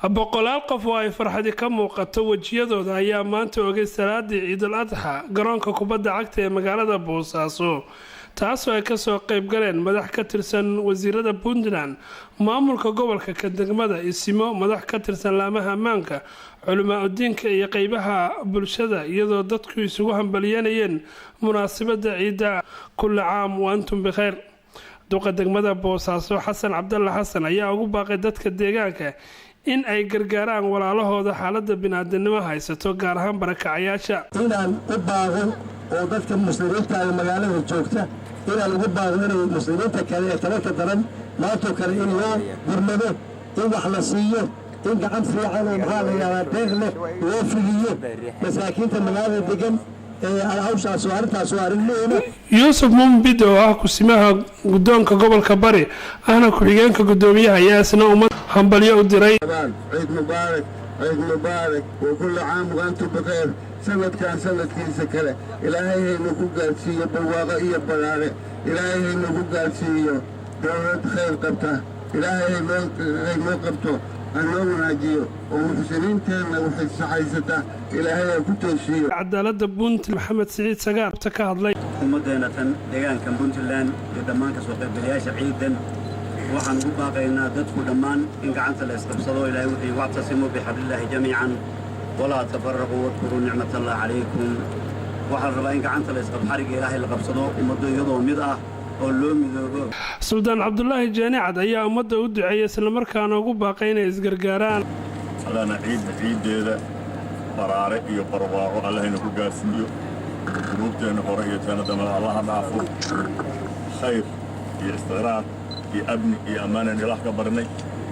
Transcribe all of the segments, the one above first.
boqolaal qof oo ay farxadi ka muuqato wajiyadooda ayaa maanta ogay salaadii ciidul adxa garoonka kubadda cagta ee magaalada Boosaaso taasoo ay kasoo qayb galeen madax ka tirsan wasiirada Puntland maamulka gobolka ka degmada isimo madax ka tirsan laamaha ammaanka culumaa diinka iyo qaybaha bulshada iyadoo dadku isugu hambalyeynayeen munaasabada ciida kullu caam wa antum bikhair duqa degmada Boosaaso Xasan Cabdulla Xasan ayaa ugu baaqay dadka deegaanka in ay gargaaraan walaalahooda xaaladda bini'aadanimo haysato gaar ahaan barakacayaasha inaan u baaqo oo dadka muslimiinta ee magaalada joogta inaan ugu baaqo inay muslimiinta kale ee tabarka daran maanta kale in loo gurmado in wax la siiyo in gacan fiican oo maxaa la yidhahdaa deeq leh loo fuliyo masaakiinta magaalada degan hawshaas oo arrintaas waa arrin muhiima yuusuf mumbid oo ah kusimaha guddoonka gobolka bari ahna ku-xigeenka guddoomiyaha ayaa isna ummad hambalyo u diray ciid mubaarak wa kullu caam wa antum bikhair sanadkan sanadkiisa kale ilaahay haynu ku gaarsiiyo barwaaqo iyo baraare ilaahay haynu ku gaarsiiyo dowlad khayr qabta ilaahay haynoo qabto anoo wanaajiyo oo muxsiniinteenna waxay saxaysataa ilaahay ku toosiyo cadaaladda Puntland Maxamed Siciid Sagaar ka hadlay ummadeena tan deegaanka Puntland iyo dhammaan ka soo qaybgalayaasha ciidan waxaan ugu baaqaynaa dadku dhammaan in gacanta la isqabsado ilaahay wuxuu wactasimu bihablillahi jamiican wala tafarraqu wadkuru ni'matallahi alaykum waxaan rabaa in gacanta la isqab xariga ilaahay la qabsado ummadda iyadoo mid ah oo loo midoobo Suldaan Cabdullaahi Jaanicad ayaa ummadda u duceeyay isla markaana ugu baaqay inay isgargaaraan allana ciideeda baraare iyo barwaaqo allahayna ku gaarsiiyo qulubteena hore iyo tanadama allaha dhaafo khayr iyo istiqraar iyo abni iyo ammaan ilaah ka barnay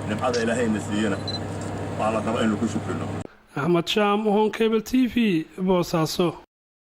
nimcada ilaahayna siiyana waa la rabaa inuu ku shukrino Ahmad Shaam Hon Cable TV Boosaaso